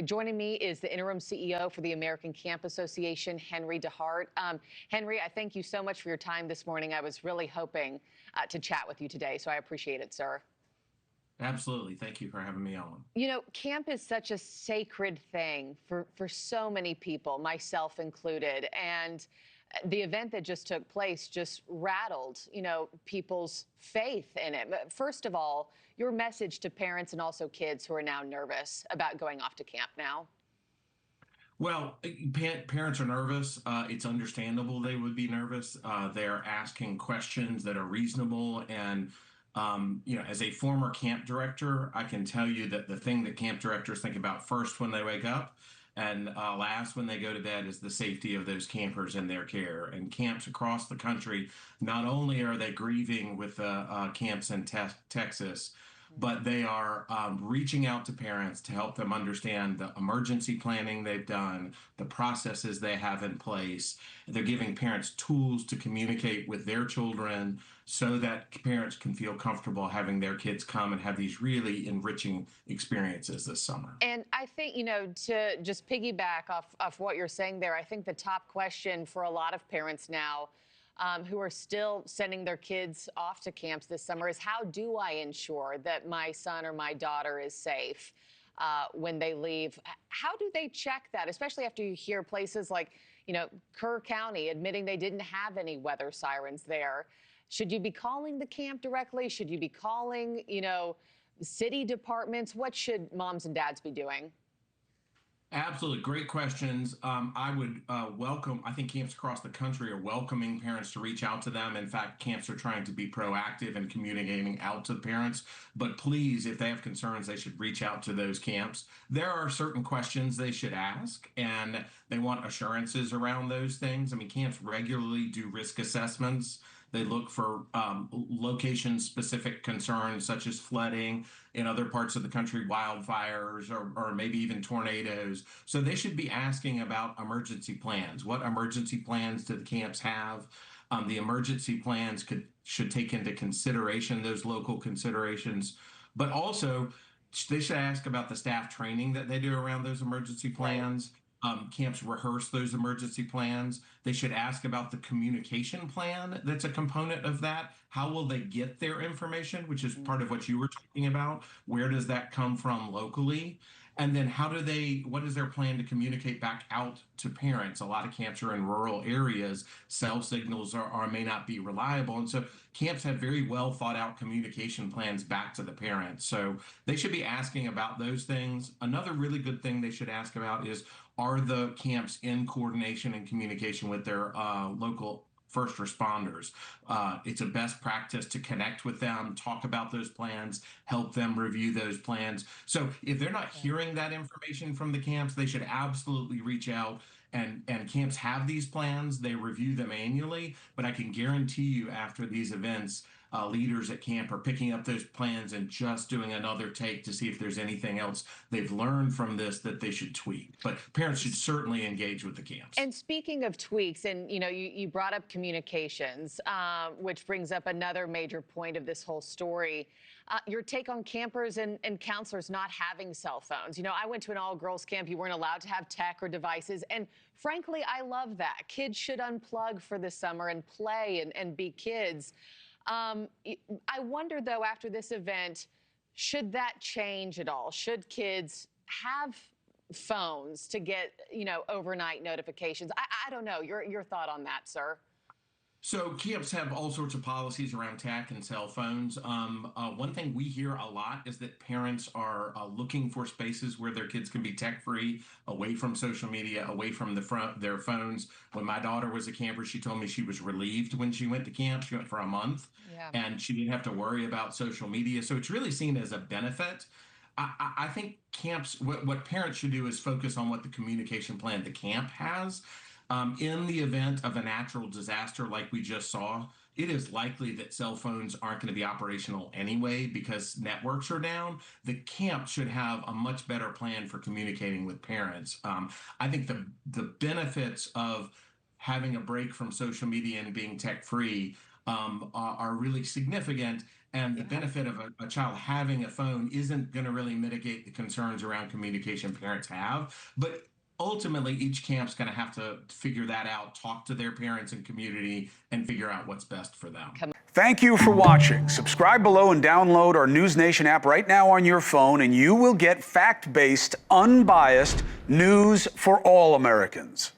Joining me is the interim CEO for the American Camp Association, Henry DeHart. Henry, I thank you so much for your time this morning. I was really hoping to chat with you today, so I appreciate it, sir. Absolutely. Thank you for having me on. You know, camp is such a sacred thing for so many people, myself included. And the event that just took place just rattled, people's faith in it. But first of all, your message to parents and also kids who are now nervous about going off to camp now. Well, parents are nervous. It's understandable they would be nervous. They're asking questions that are reasonable. And, as a former camp director, I can tell you that the thing that camp directors think about first when they wake up and last when they go to bed is the safety of those campers and their care. And camps across the country, not only are they grieving with the camps in Texas, but they are reaching out to parents to help them understand the emergency planning they've done, the processes they have in place. They're giving parents tools to communicate with their children so that parents can feel comfortable having their kids come and have these really enriching experiences this summer. And I think, to just piggyback off what you're saying there, I think the top question for a lot of parents now who are still sending their kids off to camps this summer is, how do I ensure that my son or my daughter is safe when they leave? How do they check that, especially after you hear places like, Kerr County admitting they didn't have any weather sirens there? Should you be calling the camp directly? Should you be calling, city departments? What should moms and dads be doing? Absolutely. Great questions. I would I think camps across the country are welcoming parents to reach out to them. In fact, camps are trying to be proactive in communicating out to the parents. But please, if they have concerns, they should reach out to those camps. There are certain questions they should ask, and they want assurances around those things. I mean, camps regularly do risk assessments. They look for location-specific concerns such as flooding in other parts of the country, wildfires, or maybe even tornadoes. So they should be asking about emergency plans. What emergency plans do the camps have? The emergency plans should take into consideration those local considerations, but also they should ask about the staff training that they do around those emergency plans. Camps rehearse those emergency plans. They should ask about the communication plan that's a component of that. How will they get their information, which is part of what you were talking about? Where does that come from locally? And then what is their plan to communicate back out to parents? A lot of camps are in rural areas. Cell signals may not be reliable. And so camps have very well thought out communication plans back to the parents. So they should be asking about those things. Another really good thing they should ask about is, are the camps in coordination and communication with their local first responders? It's a best practice to connect with them, talk about those plans, help them review those plans. So if they're not hearing that information from the camps, they should absolutely reach out. And camps have these plans. They review them annually, but I can guarantee you after these events, leaders at camp are picking up those plans and just doing another take to see if there's anything else they've learned from this that they should tweak. But parents should certainly engage with the camps. And speaking of tweaks, and you brought up communications, which brings up another major point of this whole story. Your take on campers and counselors not having cell phones. I went to an all-girls camp. You weren't allowed to have tech or devices. And frankly, I love that. Kids should unplug for the summer and play and be kids. I wonder, though, after this event, should that change at all? Should kids have phones to get, overnight notifications? I don't know. Your thought on that, sir? So camps have all sorts of policies around tech and cell phones. One thing we hear a lot is that parents are looking for spaces where their kids can be tech-free, away from social media, away from their phones. When my daughter was a camper, she told me she was relieved when she went to camp. She went for a month, and she didn't have to worry about social media. So it's really seen as a benefit. I think camps, what parents should do is focus on what the communication plan the camp has. In the event of a natural disaster like we just saw, it is likely that cell phones aren't going to be operational anyway because networks are down. The camp should have a much better plan for communicating with parents. I think the benefits of having a break from social media and being tech-free are really significant. And the benefit of a child having a phone isn't going to really mitigate the concerns around communication parents have. But ultimately, each camp's going to have to figure that out, talk to their parents and community, and figure out what's best for them. Thank you for watching. Subscribe below and download our NewsNation app right now on your phone, and you will get fact-based, unbiased news for all Americans.